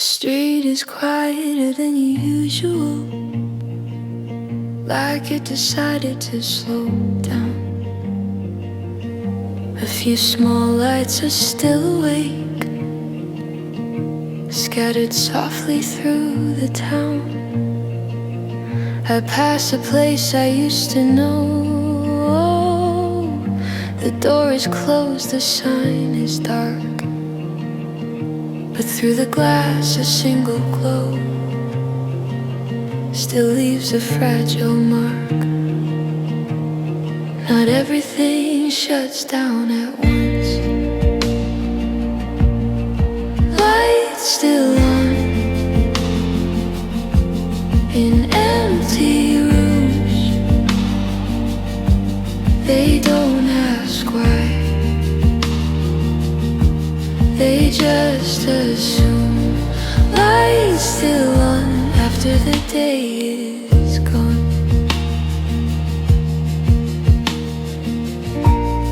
street is quieter than usual, like it decided to slow down. A few small lights are still awake, scattered softly through the town. I pass a place I used to know. The door is closed, the sign is dark, but through the glass a single glow still leaves a fragile mark. Not everything shuts down at once. Lights still on in empty rooms. They don't ask why, they just assume. Lights still on after the day is gone.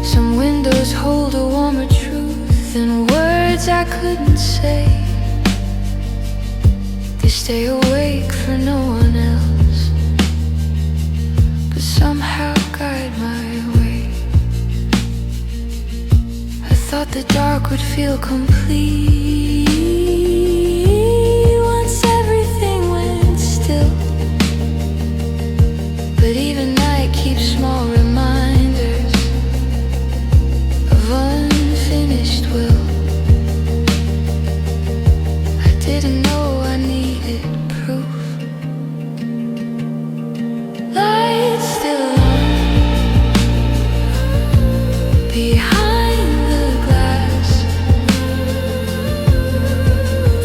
Some windows hold a warmer truth than words I couldn't say. They stay awake for no one else, but somehow guide my way. I thought the dark would feel complete once everything went still, but even night keeps small reminders of unfinished will. I didn't know I needed proof. Lights still on behind the glass.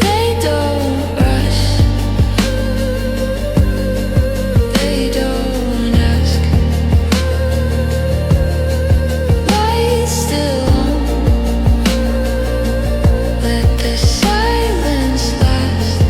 They don't rush, they don't ask. Lights still on, let the silence last.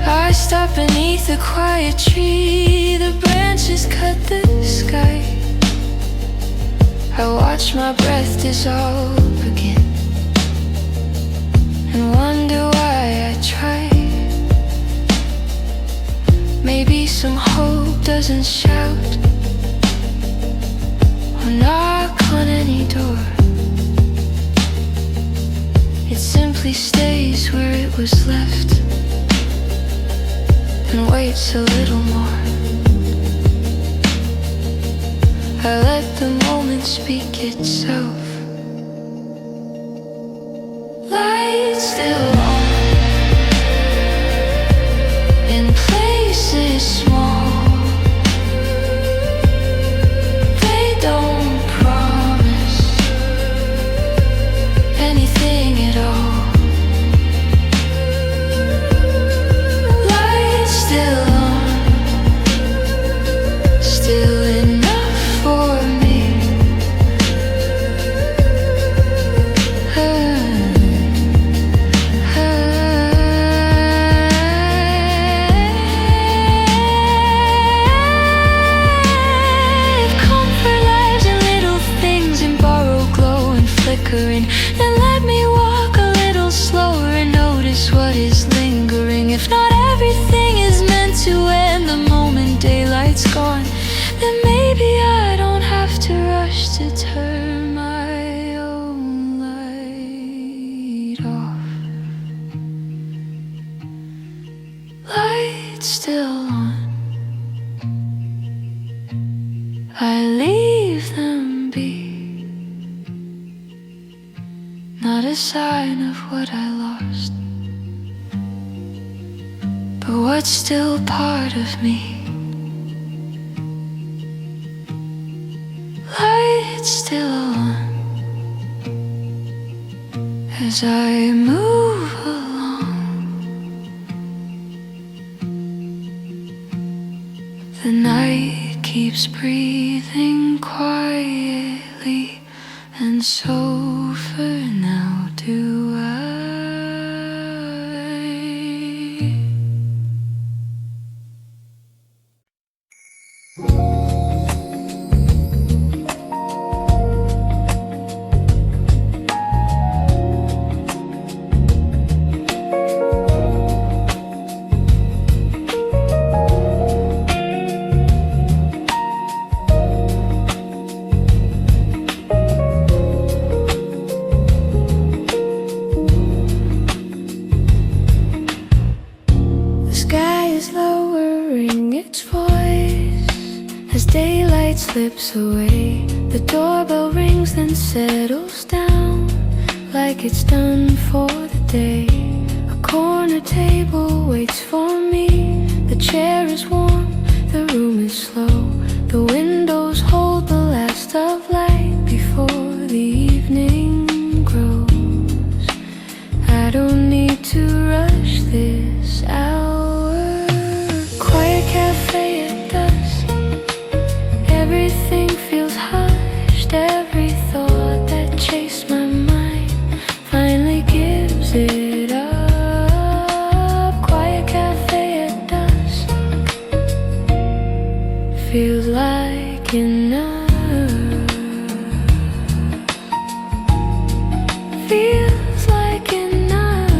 I stop beneath a quiet tree, the branches cut the sky. I watch my breath dissolve again and wonder why I tried. Maybe some hope doesn't shout or knock on any door. It simply stays where it was left and waits a little more. I let the moment speak itself. Lights still on in places small. They don't promise anything at all. Lights still on, still enough for me. If comfort lies in little things and borrowed glow and flickering, then let me walk a little slower and notice what is lingering. If not everything is meant to end the moment daylight's gone, then maybe I don't have to rush to turn my own light off. Lights still on, I leave them be. Not a sign of what I lost, but what's still part of me. Lights still on as I move along. The night keeps breathing quietly, and so for now do I. its voice as daylight slips away. The doorbell rings then settles down like it's done for the day. A corner table waits for me. The chair is warm, the room is slow. The windows hold the last of light before the evening grows. I don't need to rush this hour. Quiet cafe at dusk. Everything feels hushed. Every thought that chased my mind finally gives it up. Quiet cafe at dusk feels like enough. Feels like enough.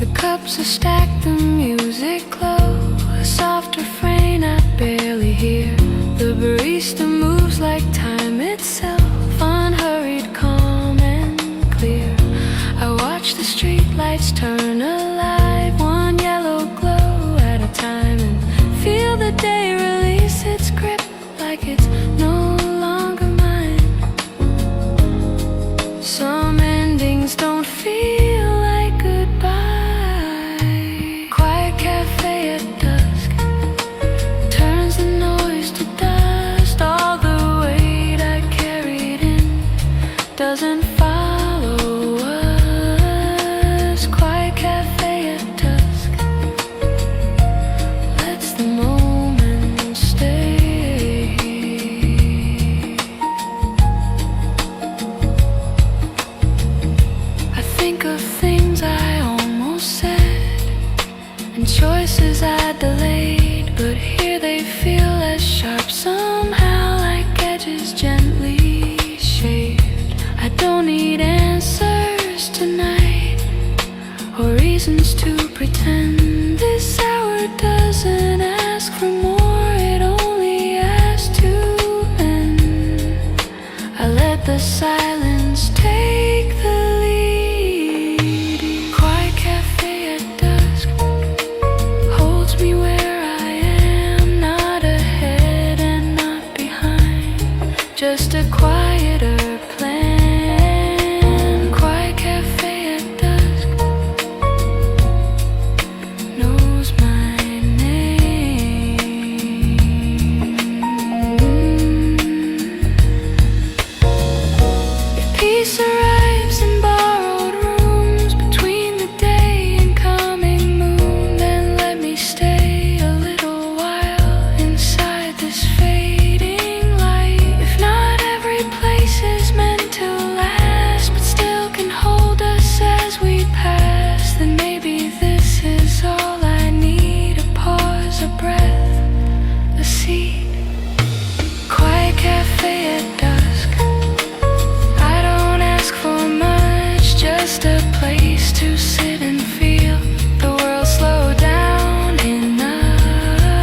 The cups are stacked, the music low. A soft refrain I barely hear. The barista moves like time itself, unhurried, calm and clear. I watch the streetlights turn alive, one yellow glow at a time, and feel the day release its grip like it's no longer mine. Some endings don't feel like goodbye. Quiet cafe at dusk turns the noise to dust. All the weight I carried in doesn't follow us. Quiet cafe at dusk lets the moment stay. I think of things I almost said and choices I delayed, but here they feel as sharp somehow, like edges gently shaved. I don't need answers tonight or reasons to pretend. This hour doesn't ask for more, it only asks to end. I let the silence take the lead. Quiet cafe at dusk holds me where I am, not ahead and not behind, just a quieter plan. Quiet cafe at dusk knows my name. If peace arrives in borrowed rooms between the day and coming moon, then let me stay a little while inside this fading light. If not every place is meant to last, but still can hold us as we pass, then maybe this is all I need. A pause, a breath, a seat. Quiet cafe at dusk. I don't ask for much, just a place to sit and feel the world slow down enough.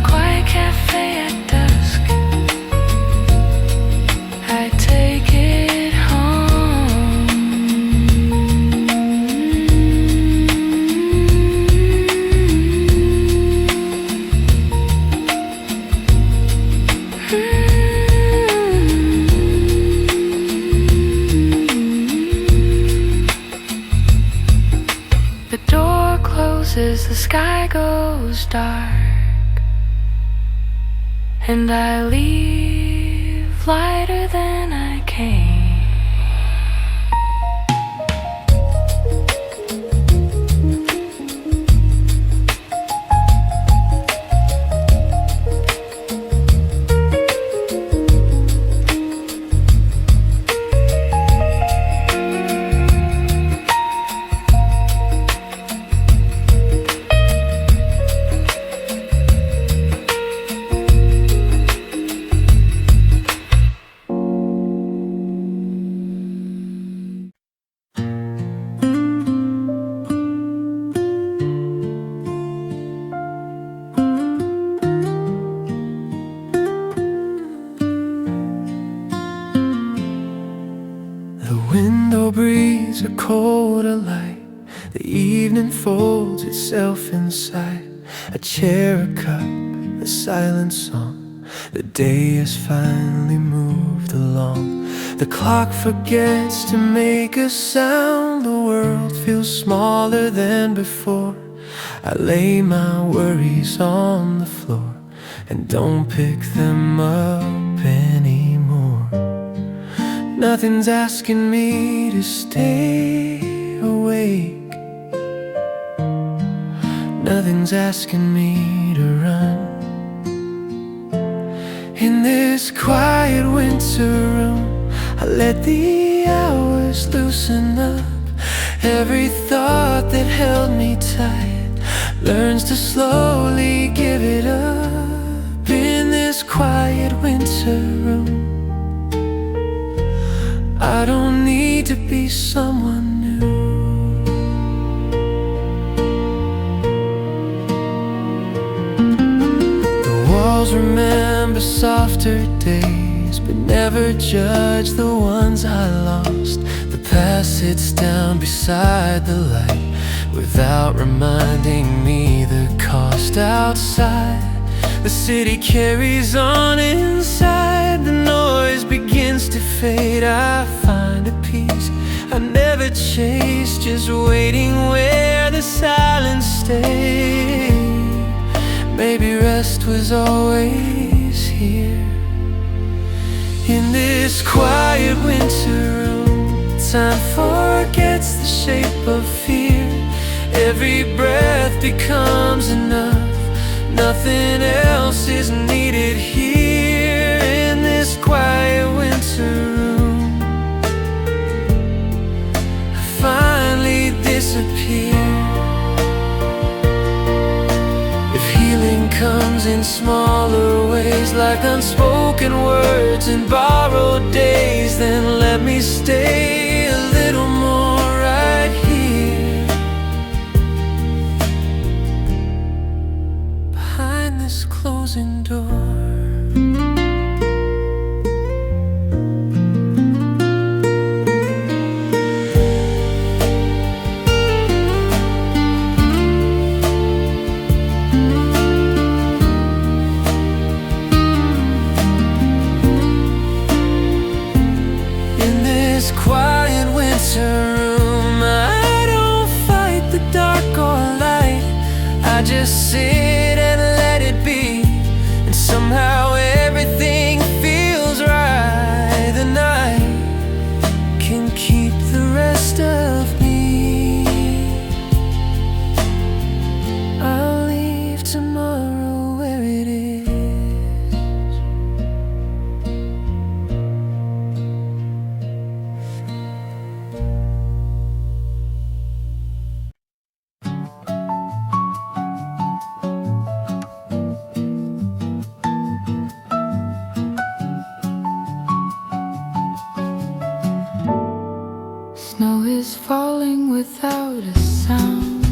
Quiet cafe at dusk. I take it home. The door closes, the sky goes dark, and I leave lighter than I came. The window breathes a colder light. The evening folds itself inside a chair, a cup, a silent song. The day has finally moved along. The clock forgets to make a sound. The world feels smaller than before. I lay my worries on the floor and don't pick them up anymore. Nothing's asking me to stay awake. Nothing's asking me to run. In this quiet winter room, I let the hours loosen up. Every thought that held me tight learns to slowly give it up. In this quiet winter room, I don't need to be someone new. The walls remember softer days, but never judge the ones I lost. The past sits down beside the light without reminding me the cost. Outside, the city carries on inside. The noise begins to fade. I find a peace I never chased, just waiting where the silence stayed. Maybe rest was always here. In this quiet winter room, time forgets the shape of fear. Every breath becomes enough. Nothing else is needed here. In this quiet winter room, I finally disappear. If healing comes in smaller ways, like unspoken words and borrowed days, then let me stay a little more right here, behind this closing door. Quiet winter room, I don't fight the dark or light. I just sit and let it be, and somehow everything feels right. The night can keep the rest of me. I'll leave tomorrow where it is. Snow is falling without a sound,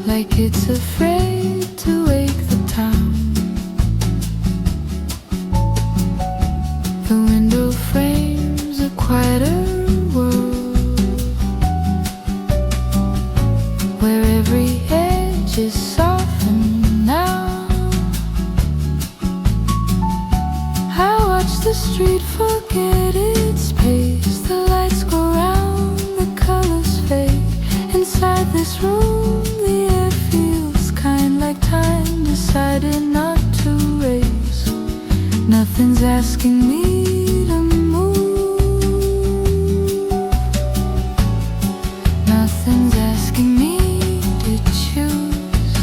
like it's afraid to wake the town. The window frames a quieter world, where every edge is softened now. I watch the street forget its pace. The lights go round, the colors fade. Inside this room, the air feels kind, like time decided not to race. Nothing's asking me to move. Nothing's asking me to choose.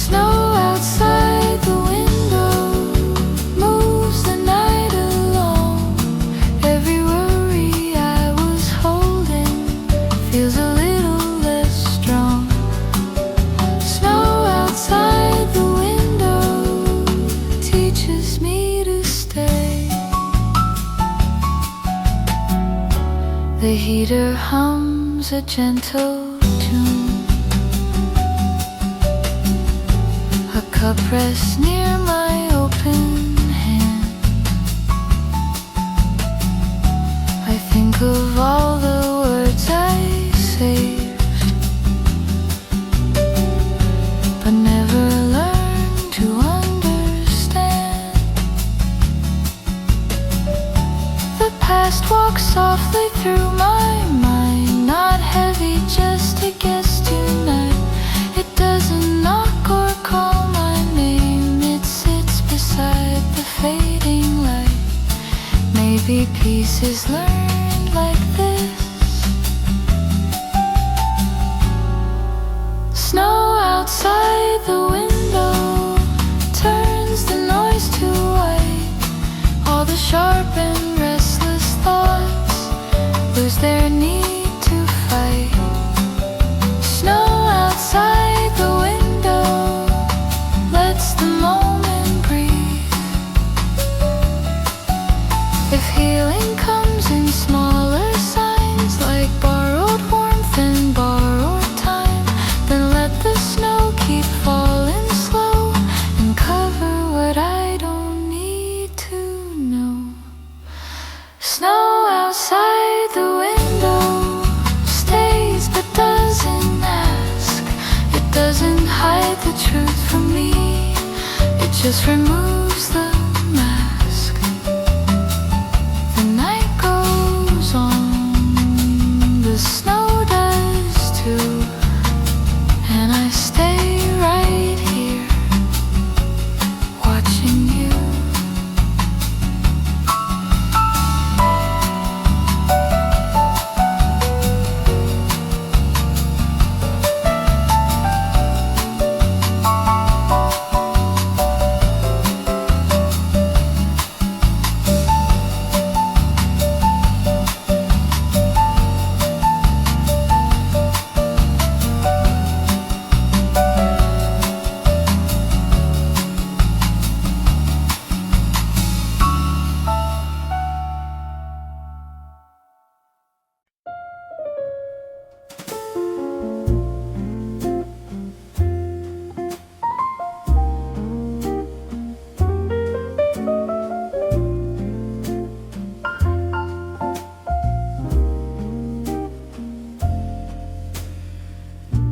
Snow outside the window moves the night along. Every worry I was holding feels a little less strong. Snow outside the window teaches me to stay. The heater hums a gentle tune. A cup rests near my open just walk softly through my mind, not heavy, just a guest tonight. It doesn't knock or call my name, it sits beside the fading light. Maybe peace is learned like this. Snow outside the window turns the noise to white. All the sharp and restless thoughts lose their need to fight. Snow outside the window lets the moment breathe. If healing comes in smaller signs, like borrowed warmth and borrowed time, then let the snow keep falling slow and cover what I don't need to know. Snow outside the window stays but doesn't ask. It doesn't hide the truth from me, it just removes the mask. The night goes on, the snow does too, and I stay right here watching you.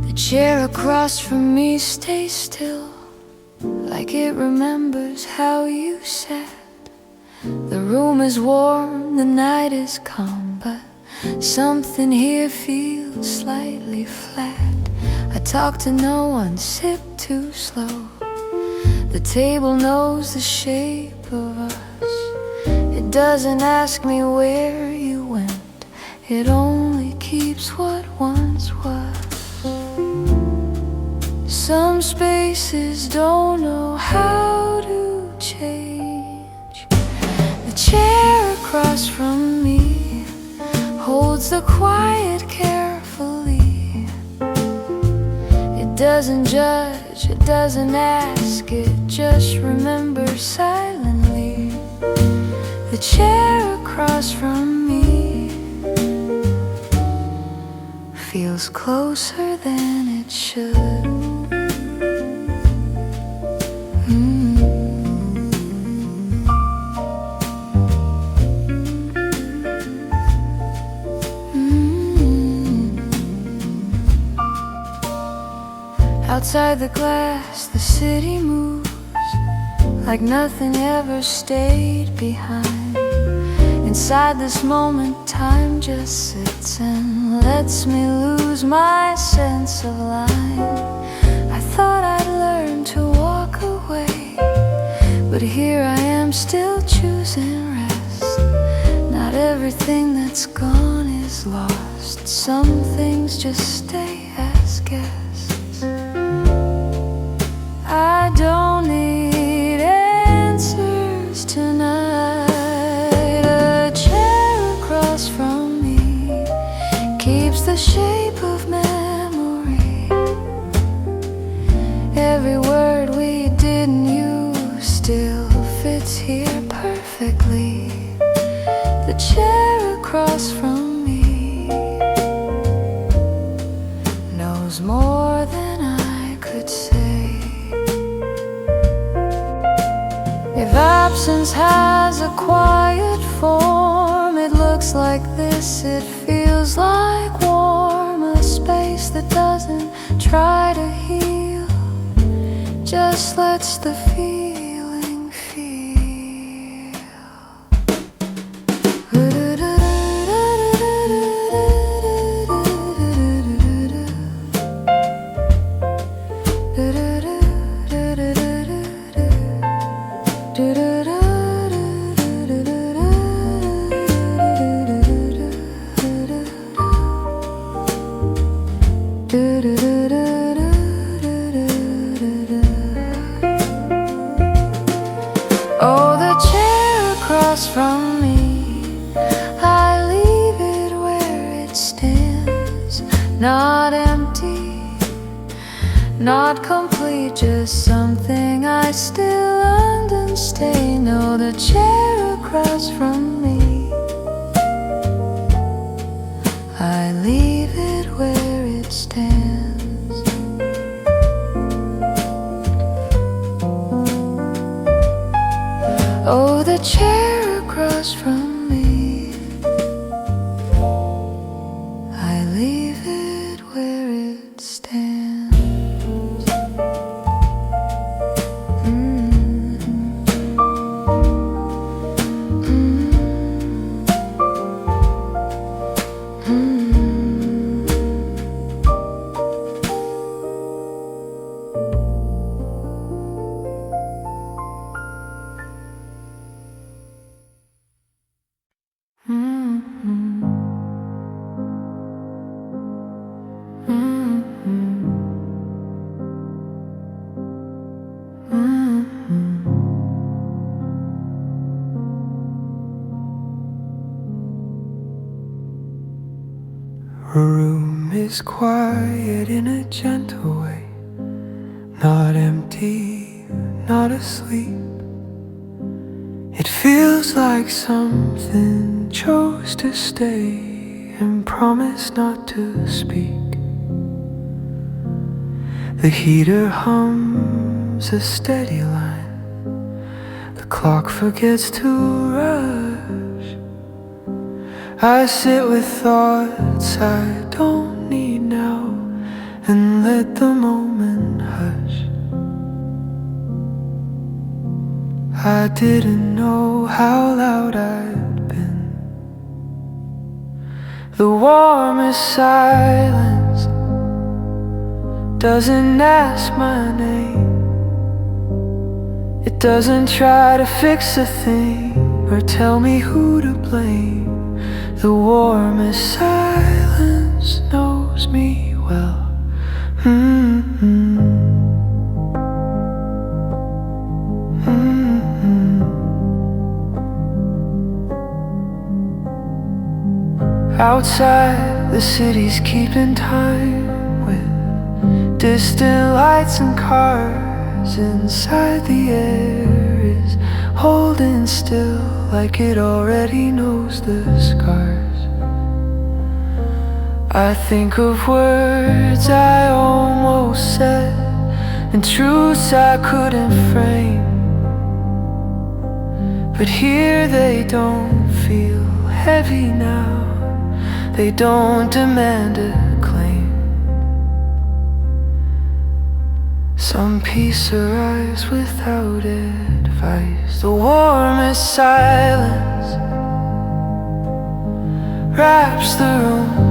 The chair across from me stays still, like it remembers how you sat. The room is warm, the night is calm, but something here feels slightly flat. I talk to no one, sip too slow. The table knows the shape of us. It doesn't ask me where you went, it only keeps what once was. Some spaces don't know how to change. The chair across from me holds the quiet carefully. It doesn't judge, it doesn't ask, it just remembers silently. The chair across from me feels closer than it should. Outside the glass, the city moves like nothing ever stayed behind. Inside this moment, time just sits and lets me lose my sense of line. I thought I'd learn to walk away, but here I am still choosing rest. Not everything that's gone is lost, some things just stay as guests. I don't need answers tonight. A chair across from me keeps the shape of memory. Every word we didn't use still fits here perfectly. The chair across from me knows more than I could say. If absence has a quiet form, it looks like this, it feels like warm. A space that doesn't try to heal, just lets the feeling feel. Not complete, just something I still understay. No, the chair across from me, I leave it where it stands. Oh, the chair across from me, I leave it where it stands. A room is quiet in a gentle way, not empty, not asleep. It feels like something chose to stay and promised not to speak. The heater hums a steady line, the clock forgets to rush. I sit with thoughts I don't need now and let the moment hush. I didn't know how loud I'd been. The warmest silence doesn't ask my name. It doesn't try to fix a thing or tell me who to blame. The warmest silence knows me well. Outside, the city's keeping time with distant lights and cars. Inside, the air is holding still, like it already knows the scars. I think of words I almost said and truths I couldn't frame, but here they don't feel heavy now. They don't demand a claim. Some peace arrives without advice. The warmest silence wraps the room.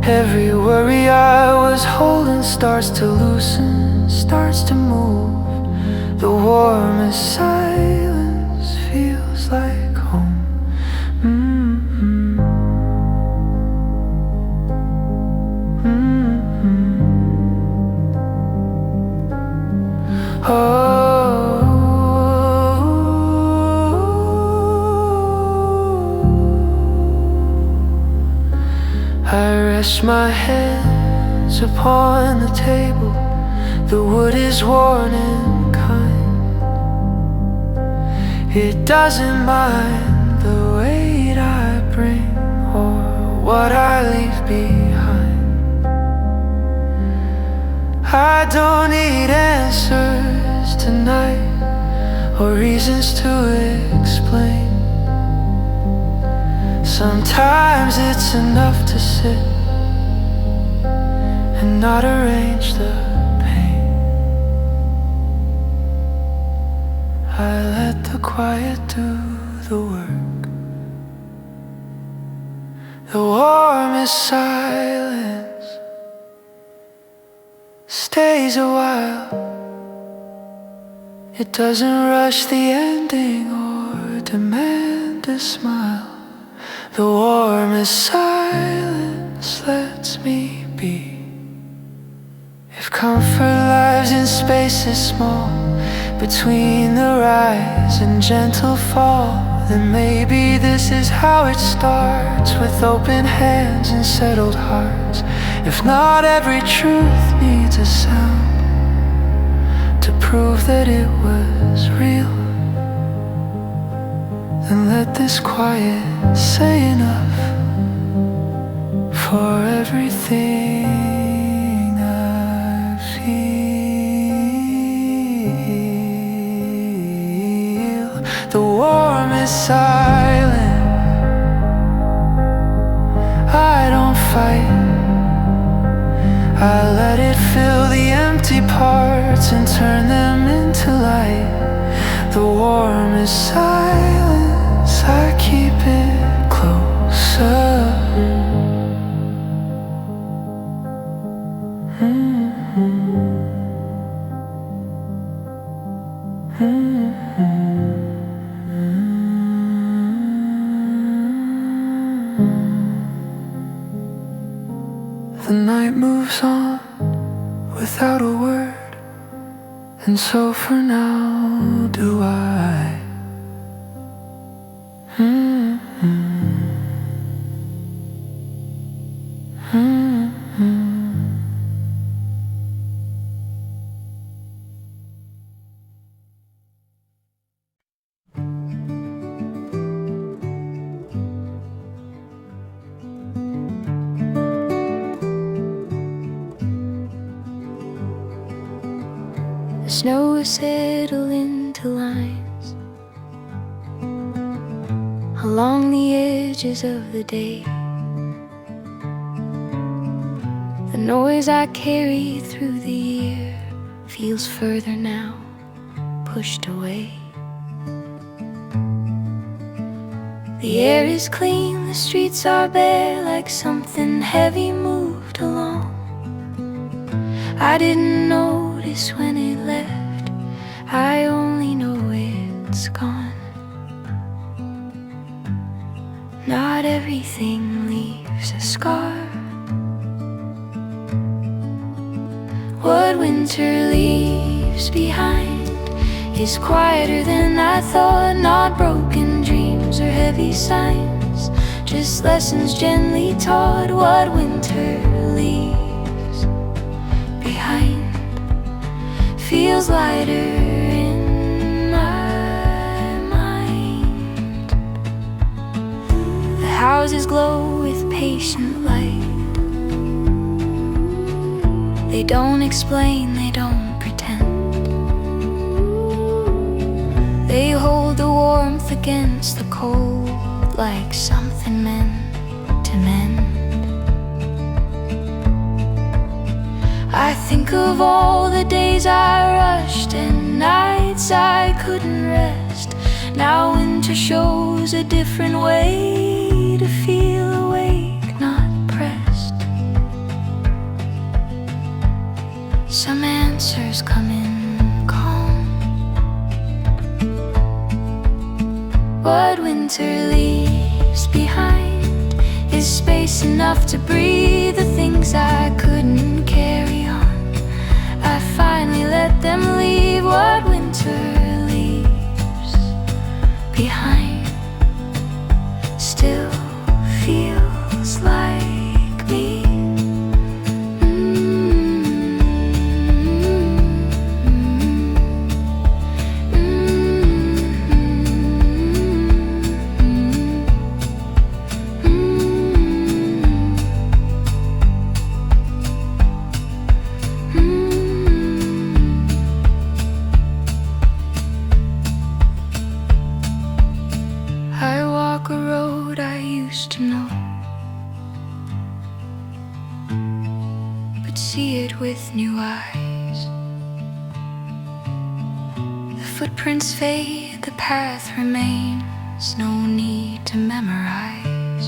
Every worry I was holding starts to loosen, starts to move. The warmest silence feels like home. I rest my hands upon the table. The wood is worn and kind. It doesn't mind the weight I bring or what I leave behind. I don't need answers tonight or reasons to explain. Sometimes it's enough to sit and not arrange the pain. I let the quiet do the work. The warmest silence stays a while. It doesn't rush the ending or demand a smile. The warmest silence lets me be. If comfort lies in spaces small, between the rise and gentle fall, then maybe this is how it starts, with open hands and settled hearts If not every truth needs a sound to prove that it was real, then let this quiet say enough for everything I feel. The warm is silent, I don't fight, I let it fill the empty parts and turn them into light. The warm is silence, I keep it closer. The night moves on without a word, and so for now do I. The snow has settled into lines along the edges of the day. The noise I carry through the year feels further now, pushed away. The air is clean, the streets are bare, like something heavy moved along. I didn't notice when it left, I only know it's gone. Not everything leaves a scar. What winter leaves behind is quieter than I thought. Not broken dreams or heavy signs, just lessons gently taught. What winter leaves behind feels lighter in my mind. The houses glow with patient light. They don't explain, they don't pretend. They hold the warmth against the cold, like something meant to mend. I think of all the days I rushed and nights I couldn't rest. Now winter shows a different way to feel awake, not pressed. Some answers come in calm. What winter leaves behind is space enough to breathe the things I couldn't carry on. I finally let them leave. What winter leaves behind still feels like me. I walk a road I used to know, but see it with new eyes. The footprints fade, the path remains, no need to memorize.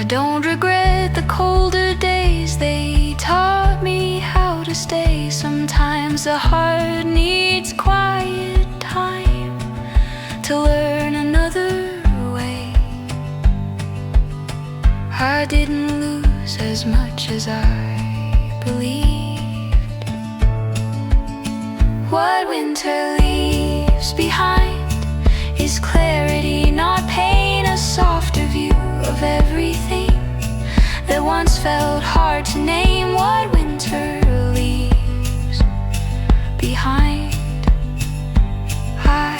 I don't regret the colder days, they taught me how to stay. Sometimes the heart needs quiet time to learn another way. I didn't lose as much as I believed. What winter leaves behind is clarity, not pain, a softer view of everything. felt hard to name what winter leaves behind. I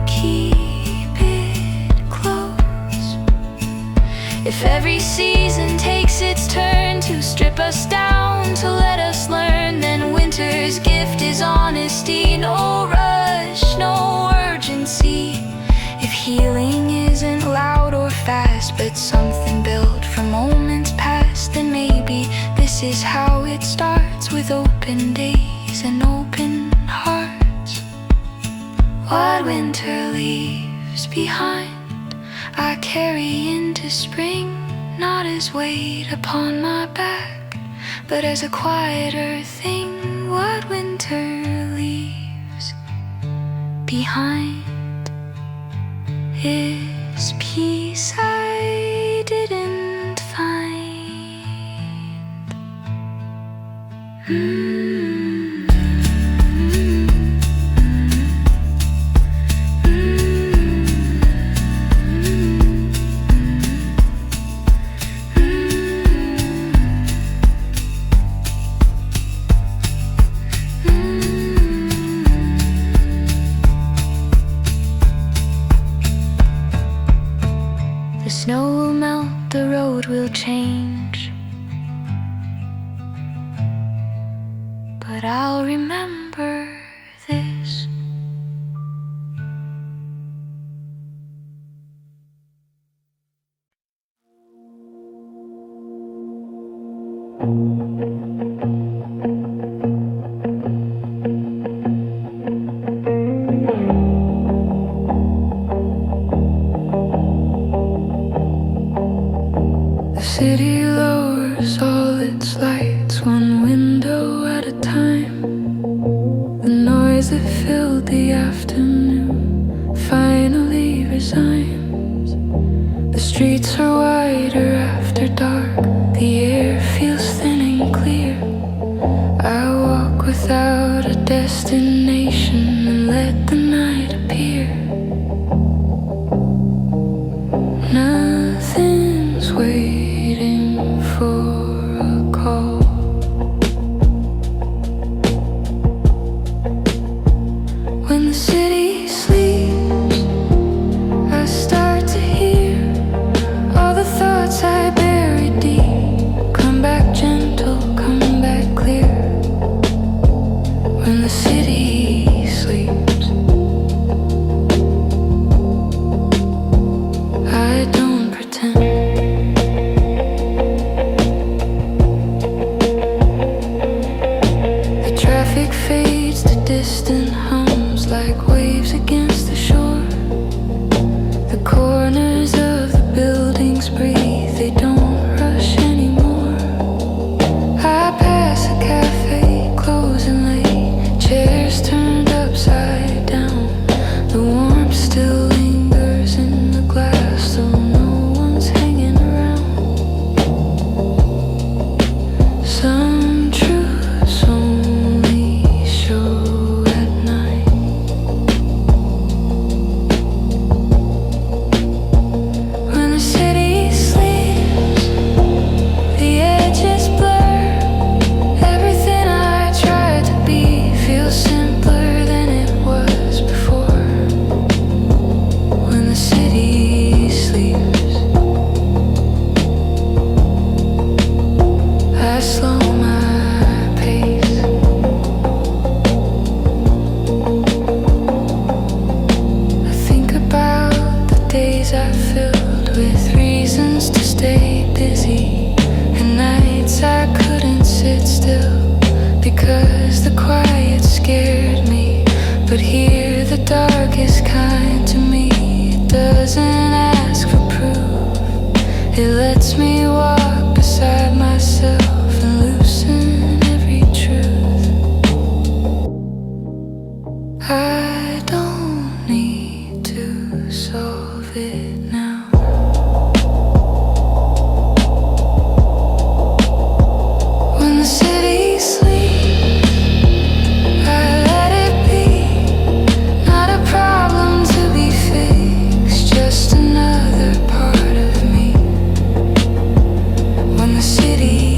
keep it close. If every season takes its turn to strip us down, to let us learn, then winter's gift is honesty. No rush, no urgency. If healing isn't loud or fast, but something built from moments past, then maybe this is how it starts, with open days and open hearts. What winter leaves behind, I carry into spring, not as weight upon my back, but as a quieter thing. What winter leaves behind is peace I didn't find. The snow will melt, the road will change, but I'll remember this. The city lowers all its lights, one window at a time. The noise that filled the afternoon finally resigns. The streets are wider after dark, the air feels thin and clear. I walk without a destination and let the night appear. Nothing's waiting for a call. When the city sleeps, I start to hear all the thoughts I buried deep. Come back gentle, come back clear. When the city sleeps, I don't pretend. The traffic fades to distant hums like waves against the shore. The corners of the buildings breathe, they don't rush anymore. I pass a cafe closing late, chairs turned upside down. The warmth still lingers in the glass, though no one's hanging around. Some truths only show at night. When the city sleeps, the edges blur. Everything I tried to be feels simpler than it was before. When the city sleeps, I slow my pace. I think about the days I filled with reasons to stay busy, and nights I couldn't sit still because the quiet scared me. But here the dark is kind to me. It doesn't ask for proof. It lets me walk beside myself and loosen every truth. I don't need to solve it now. When the city sleeps, I let it be. Not a problem to be fixed, just another part of me. When the city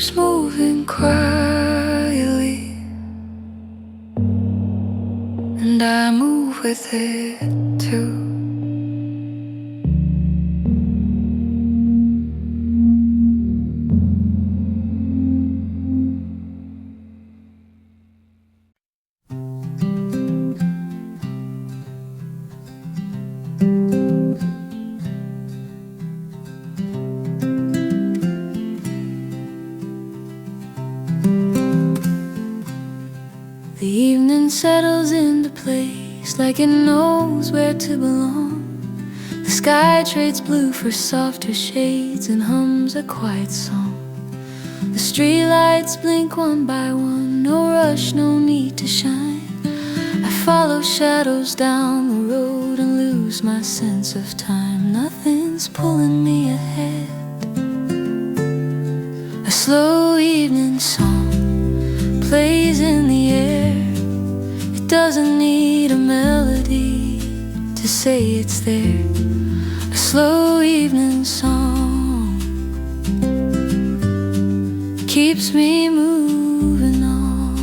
keeps moving quietly, and I move with it too. The evening settles into place like it knows where to belong. The sky trades blue for softer shades and hums a quiet song. The streetlights blink one by one, no rush, no need to shine. I follow shadows down the road and lose my sense of time. Nothing's pulling me ahead. A slow evening song plays in the air. It doesn't need a melody to say it's there. A slow evening song keeps me moving on.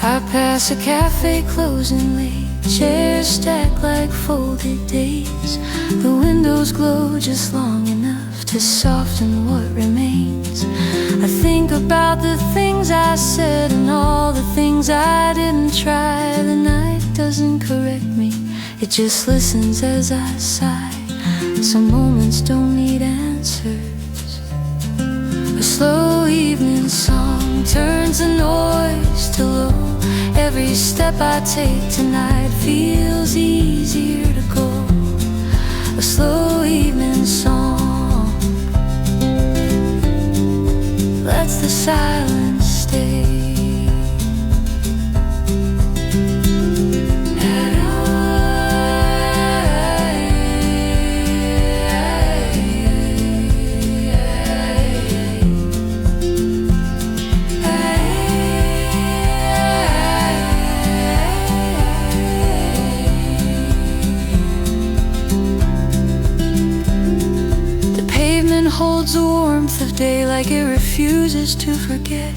I pass a cafe closing late, chairs stacked like folded days. The windows glow just long enough to soften what remains. I think about the things I said and all the things I didn't try. The night doesn't correct me, it just listens as I sigh. Some moments don't need answers. A slow evening song turns the noise to low. Every step I take tonight feels easier to go. A slow evening song lets the silence stay. Holds the warmth of day like it refuses to forget.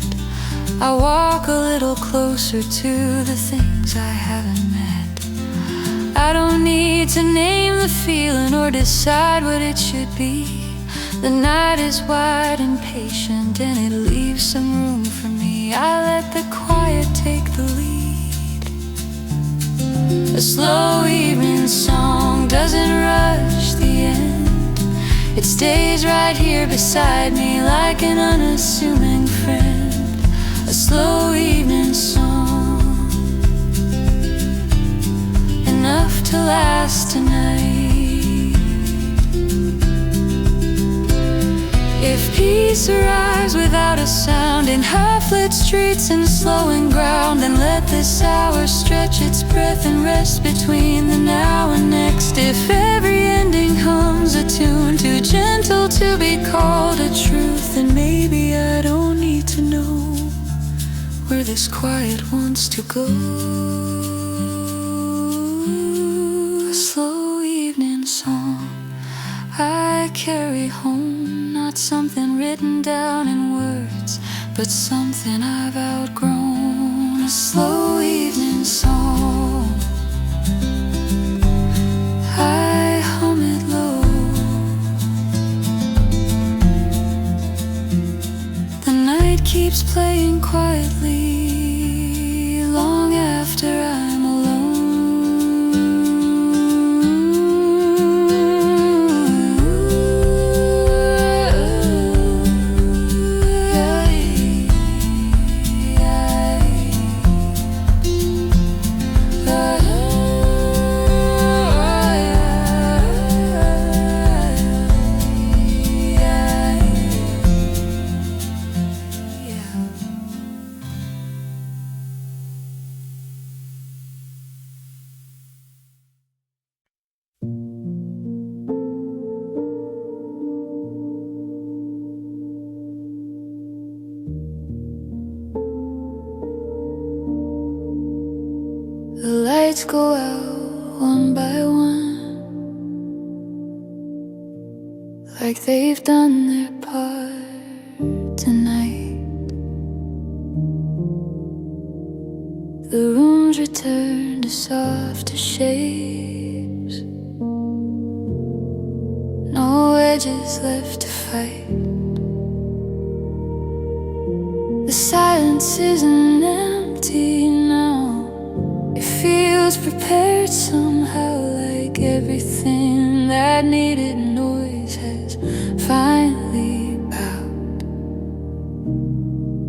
I walk a little closer to the things I haven't met. I don't need to name the feeling or decide what it should be. The night is wide and patient and it leaves some room for me. I let the quiet take the lead. A slow evening song doesn't rush the end. It stays right here beside me like an unassuming friend. A slow evening song, enough to last tonight. If peace arrives without a sound in half-lit streets and slowing ground, then let this hour stretch its breath and rest between the now and next. If every ending hums a tune too gentle to be called a truth, then maybe I don't need to know where this quiet wants to go. A slow evening song I carry home, not something written down in words, but something I've outgrown. A slow evening song, I hum it low. The night keeps playing quietly long after I'm alone. The lights go out one by one, like they've done their part tonight. The rooms return to softer shapes, no edges left to fight. The silence isn't empty now, it feels prepared somehow, like everything that needed noise has finally bowed.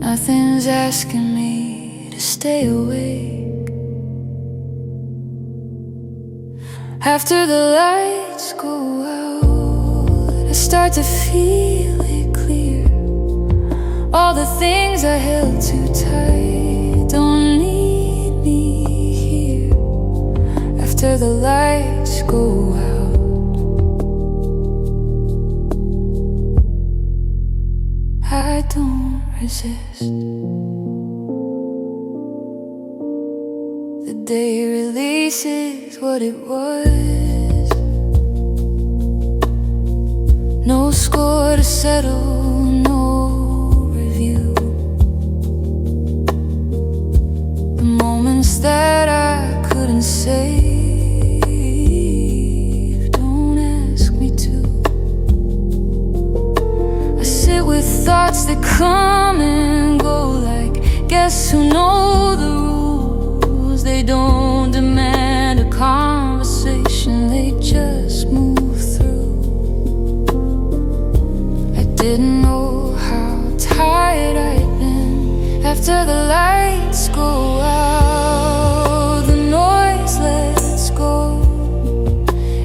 Nothing's asking me to stay awake. After the lights go out, I start to feel it clear. All the things I held too tight don't need me here. After the lights go out, I don't resist. The day releases what it was. No score to settle, no review. The moments that I couldn't save, don't ask me to. I sit with thoughts that come and go, like guests who know the rules. They don't demand a conversation, they just move through. I didn't know how tired I'd been. After the lights go out, the noise lets go.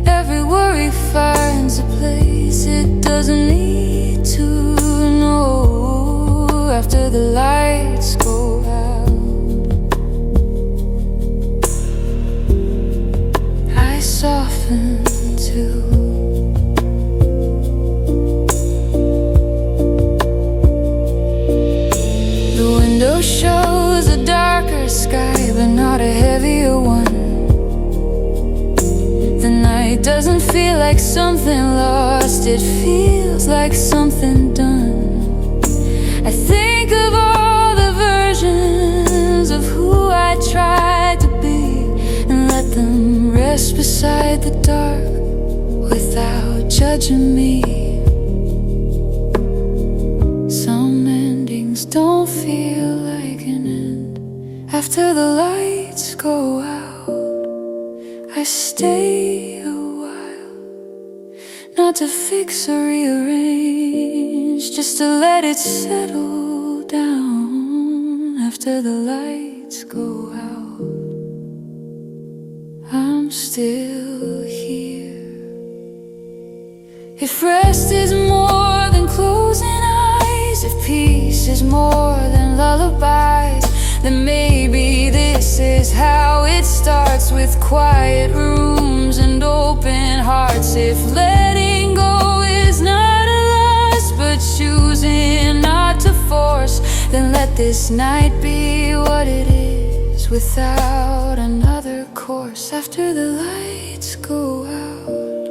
Every worry finds a place it doesn't need to know. After the lights go out, I soften too. The window shows a darker sky, but not a heavier one. The night doesn't feel like something lost, it feels like something done. I think of all the versions of who I tried to be, and let them rest beside the dark without judging me. Some endings don't feel like an end. After the lights go out, I stay a while, not to fix or rearrange, just to let it settle down. After the lights go out, I'm still here. If rest is more than closing eyes, if peace is more than lullabies, then maybe this is how it starts, with quiet rooms and open hearts. If letting go is not a loss, but choosing not to force, then let this night be what it is, without another course. After the lights go out,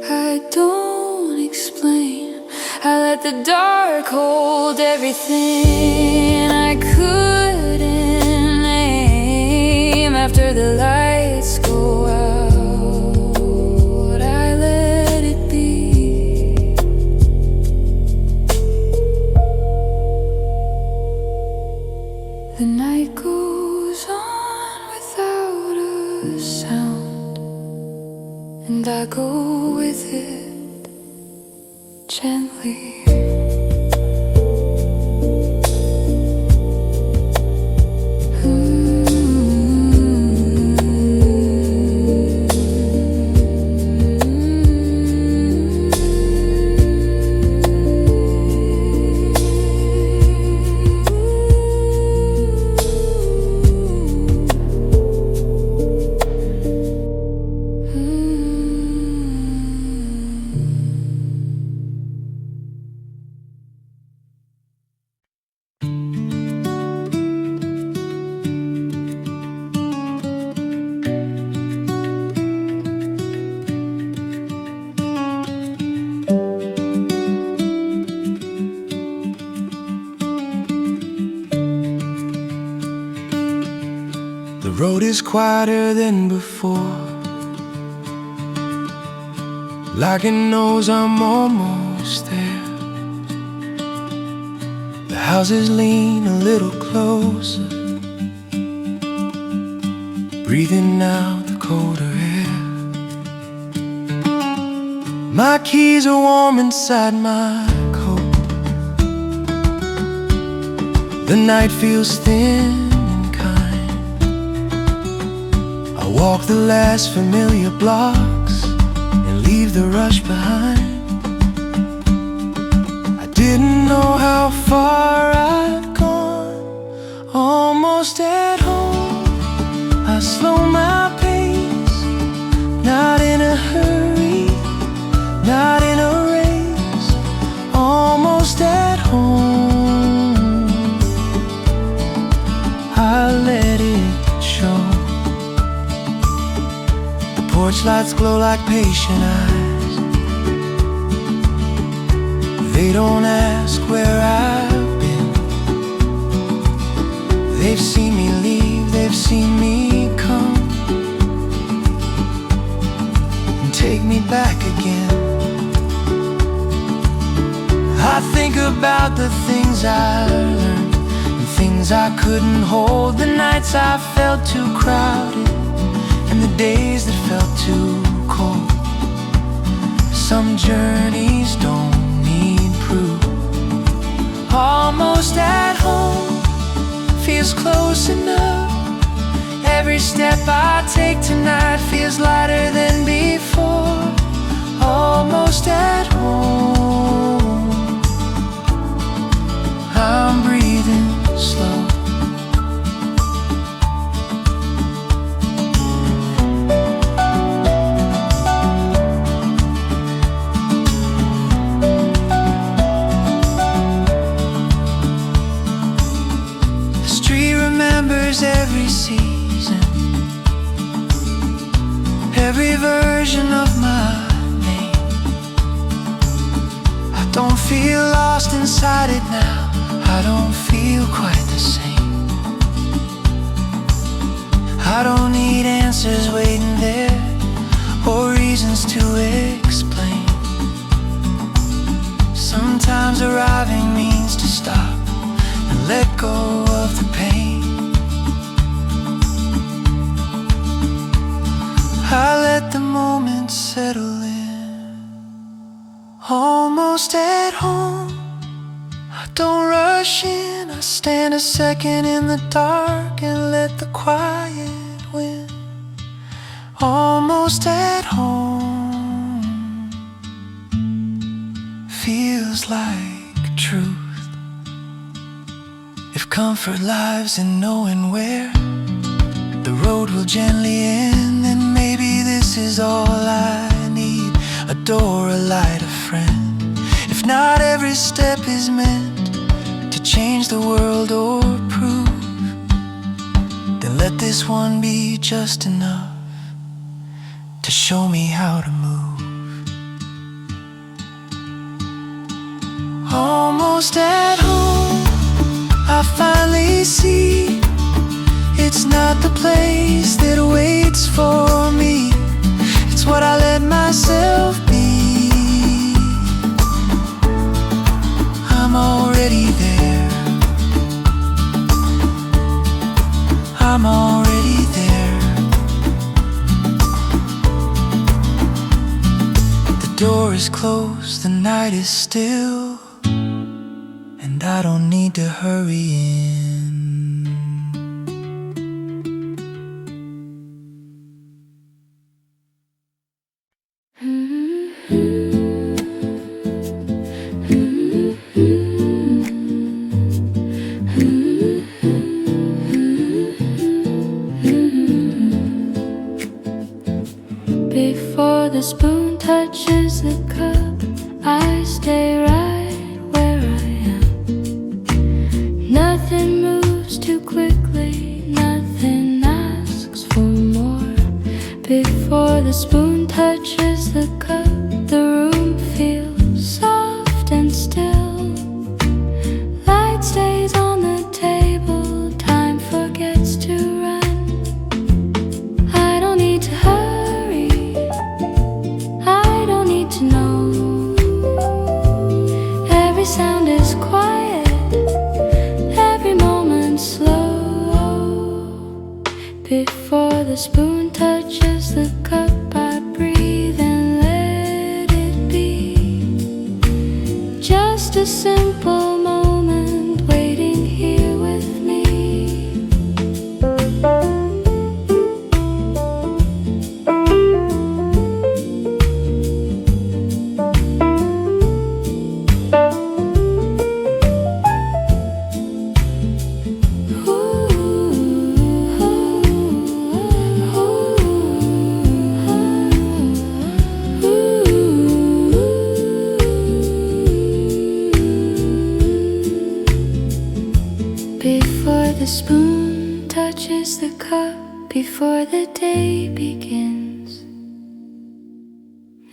I don't explain, I let the dark hold everything I couldn't name. After the lights go out, I let it be. The night goes on without a sound, and I go with it gently. is quieter than before, like it knows I'm almost there. The houses lean a little closer, breathing out the colder air. My keys are warm inside my coat. The night feels thin and kind. I walk the last familiar blocks and leave the rush behind. I didn't know how far I'd gone, almost at home. I slow my pace, not in a hurry, not in a race, almost at home. I let it show. The porch lights glow like patient eyes. They don't ask where I've been. They've seen me leave, they've seen me come, and take me back again. I think about the things I learned and things I couldn't hold, the nights I felt too crowded and the days that felt too cold. Some journeys don't need proof. Almost at home feels close enough. Every step I take tonight feels lighter than before. Almost at home, I'm breathing slow. The street remembers every season, every version of my name. I don't feel lost inside it now. I don't feel quite the same. I don't need answers waiting there or reasons to explain. Sometimes arriving means to stop and let go of the pain. I let the moment settle in. Almost at home, I don't rush in. I stand a second in the dark and let the quiet win. Almost at home feels like truth. If comfort lies in knowing where the road will gently end, then maybe this is all I need. A door, a light, a friend. If not every step is meant to change the world or prove, then let this one be just enough to show me how to move. Almost at home, I finally see it's not the place that waits for me, it's what I let myself be. I'm already there, I'm already there. The door is closed, the night is still, and I don't need to hurry in. Before the spoon touches the cup, I stay right where I am. Nothing moves too quickly, nothing asks for more. Before the spoon touches the cup, the room feels soft and still. Light stays on the table, time forgets to run. to know. Every sound is quiet, every moment slow. Before the spoon touches the cup, I breathe and let it be. Just a simple moment waiting here with me. Before the spoon touches the cup, before the day begins,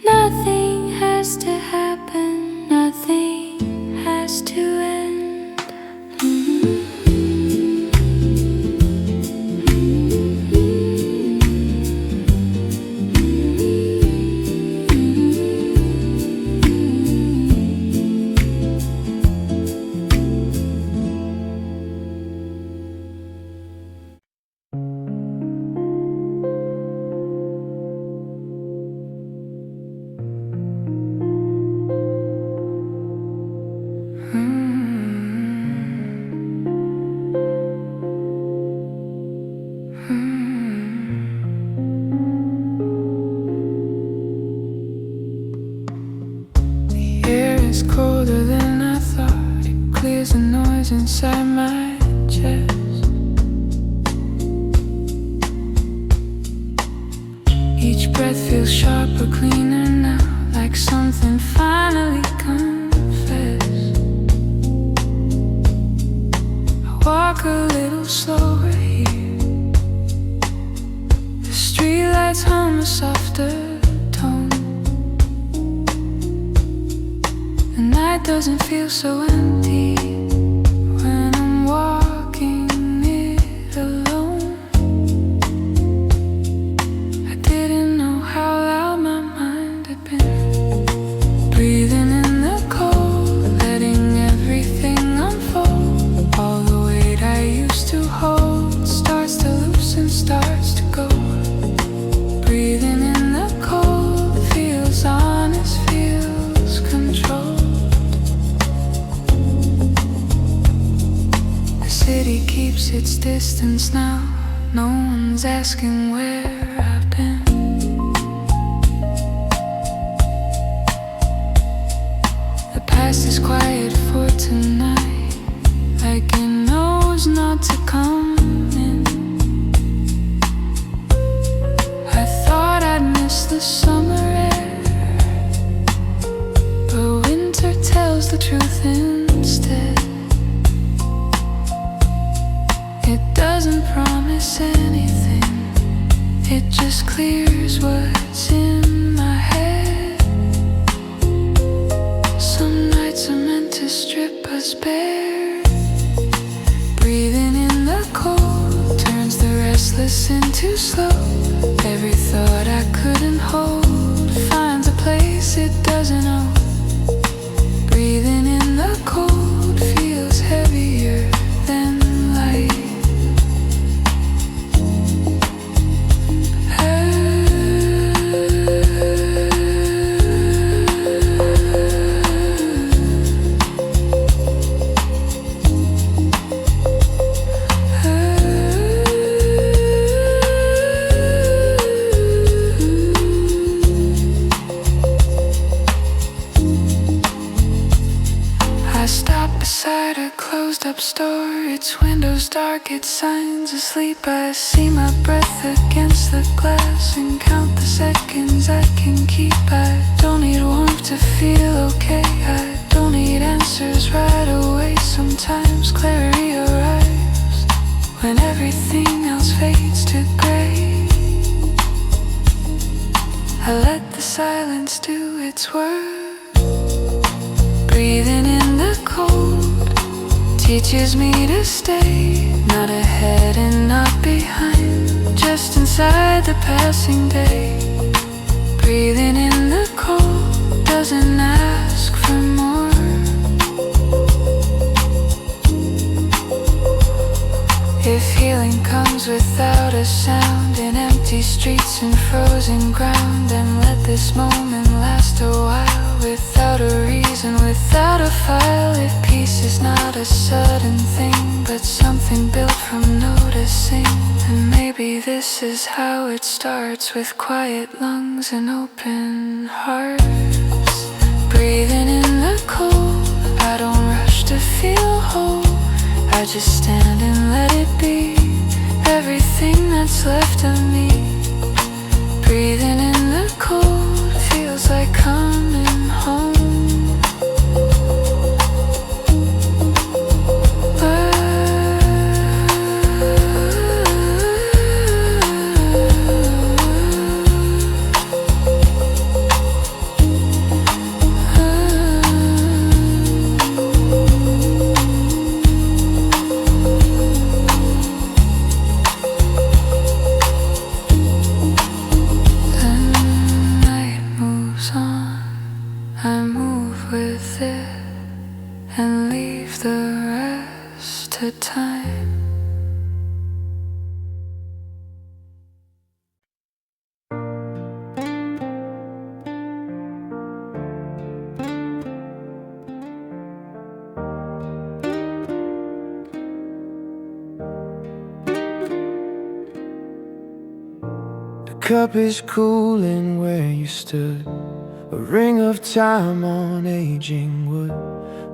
nothing has to happen, nothing has to end. The air is colder than I thought. It clears the noise inside my chest. Each breath feels sharper, cleaner now, like something finally confessed. I walk a little slower here. The streetlights hum a softer tone. The night doesn't feel so empty when I'm walking it alone. I didn't know how loud my mind had been. Breathing in the cold, letting everything unfold. All the weight I used to hold starts to loosen, starts to go. Breathing in the cold feels honest, feels controlled. The city keeps its distance now. No one's asking where I've been. The past is quiet for tonight, like it knows not to come in. I thought I'd miss the summer air, but winter tells the truth instead. It doesn't promise anything, it just clears what's in my head. Some nights are meant to strip us bare. Breathing in the cold turns the restless into slow. Every thought I couldn't hold finds a place it doesn't own. Breathing in the cold feels heavier than light. I stop beside a closed up store. Its windows dark, its signs asleep. I see my breath against the glass and count the seconds I can keep. I don't need warmth to feel okay. I don't need answers right away. Sometimes clarity arrives when everything else fades to gray. I let the silence do its work. Breathing in the cold teaches me to stay, not ahead and not behind, just inside the passing day. Breathing in the cold this moment last a while, without a reason, without a file. If peace is not a sudden thing, but something built from noticing, then maybe this is how it starts, with quiet lungs and open hearts. Breathing in the cold, I don't rush to feel whole, I just stand and let it be, everything that's left of me. Breathing in the cold feels like coming home. And leave the rest to time. The cup is cooling where you stood, a ring of time on aging wood.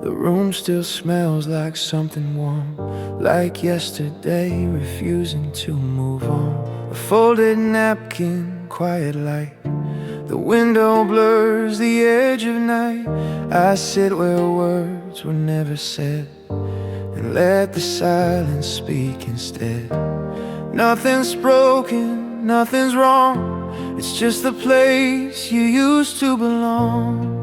The room still smells like something warm, like yesterday, refusing to move on. A folded napkin, quiet light, the window blurs the edge of night. I sit where words were never said, and let the silence speak instead. Nothing's broken, nothing's wrong, it's just the place you used to belong.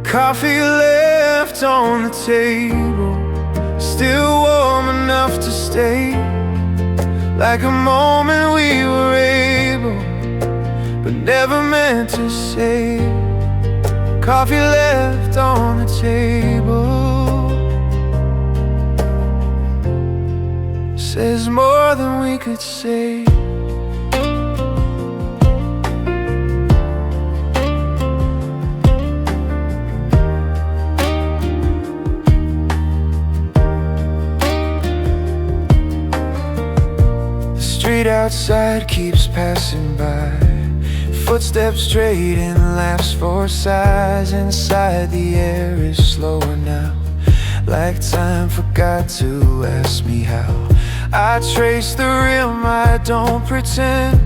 Coffee left on the table, still warm enough to stay, like a moment we were able, but never meant to say. Coffee left on the table says more than we could say. Street outside keeps passing by, footsteps straight and laughs for sighs. Inside the air is slower now, like time forgot to ask me how. I trace the rim, I don't pretend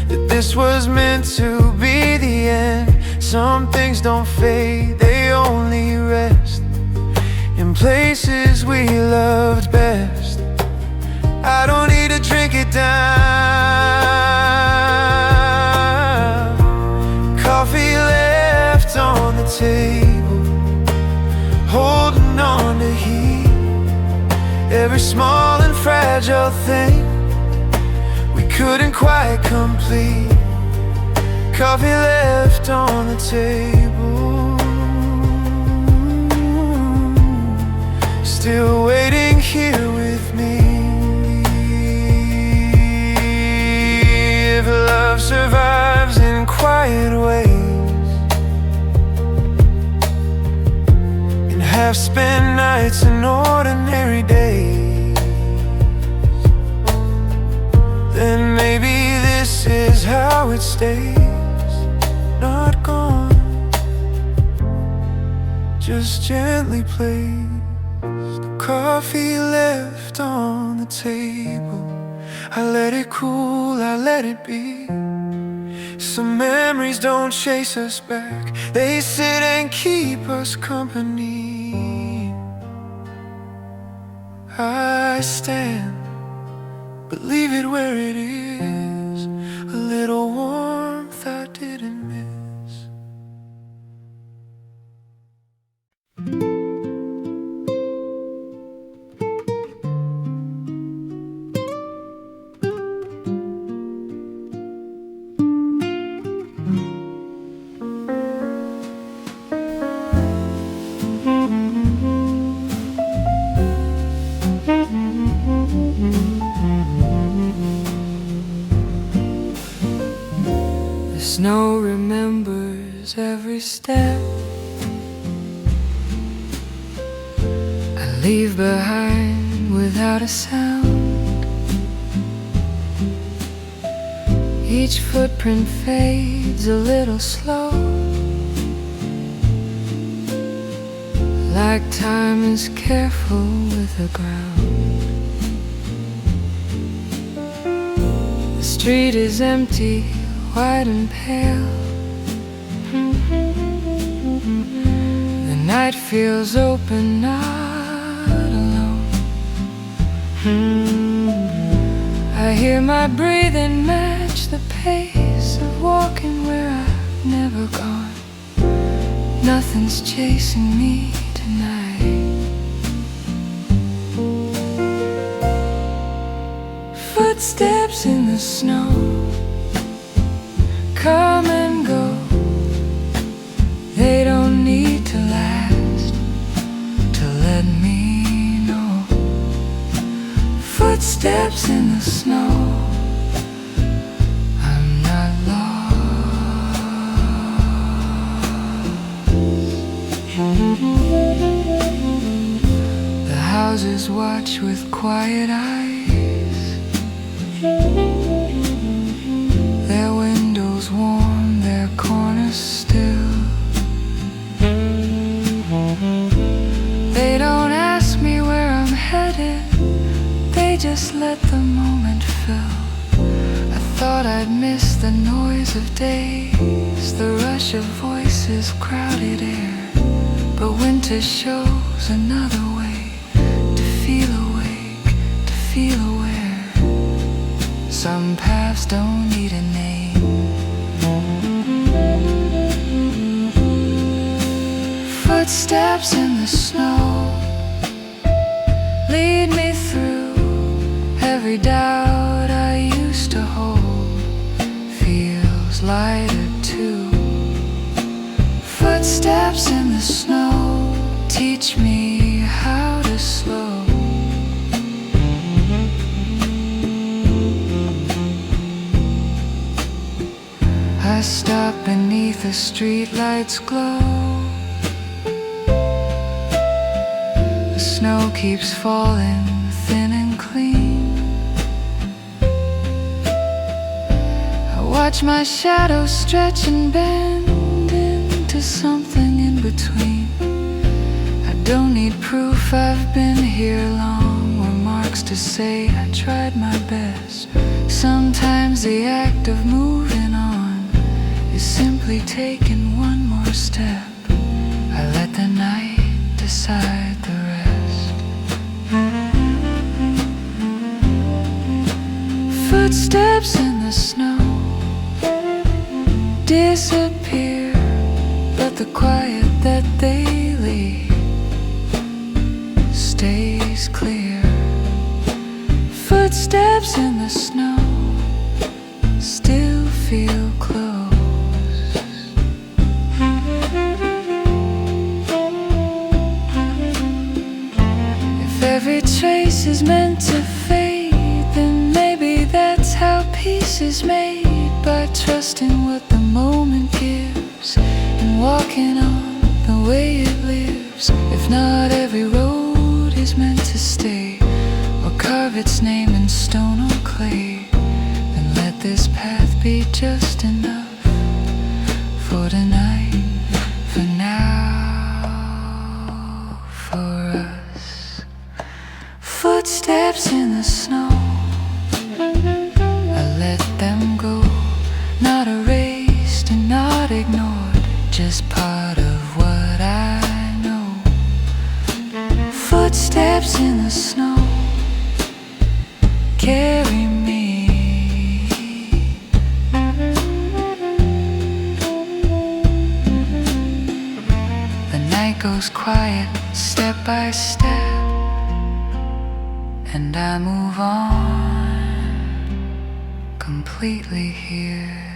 that this was meant to be the end. Some things don't fade, they only rest in places we loved best. I don't need to drink it down. Coffee left on the table, holding on to heat. Every small and fragile thing we couldn't quite complete. Coffee left on the table, still waiting here with me. If love survives in quiet ways, and half-spent nights and ordinary days, then maybe this is how it stays. Not gone, just gently placed. Coffee left on the table, I let it cool, I let it be. Some memories don't chase us back, they sit and keep us company. I stand, but leave it where it is, a little warmth I didn't miss. snow remembers every step I leave behind without a sound. Each footprint fades a little slow, like time is careful with the ground. The street is empty, white and pale. The night feels open, not alone. I hear my breathing match the pace of walking where I've never gone. Nothing's chasing me tonight. Footsteps in the snow come and go. They don't need to last to let me know. Footsteps in the snow, I'm not lost. The houses watch with quiet eyes, their windows warm, their corners still. They don't ask me where I'm headed, they just let the moment fill. I thought I'd miss the noise of days, the rush of voices, crowded air. But winter shows another way to feel awake, to feel aware. Some paths don't need a name. Footsteps in the snow lead me through every doubt I used to hold. Feels lighter too. Footsteps in the snow teach me how to slow. I stop beneath the streetlight's glow. The snow keeps falling thin and clean. I watch my shadow stretch and bend into something in between. I don't need proof I've been here long, or marks to say I tried my best. Sometimes the act of moving on is simply taking one more step. I let the night decide the rest. Footsteps in the snow disappear, but the quiet that they leave stays clear. Footsteps in the snow still feel close. If every trace is meant to fade, then maybe that's how peace is made. By trusting what the moment gives and walking on the way it lives. If not every road is meant to stay, or carve its name in stone or clay, then let this path be just enough for tonight, for now, for us. Footsteps in the snow, I let them go. Not erased and not ignored, just part of what I know. Footsteps in the snow carry me. The night goes quiet, step by step, and I move on completely here.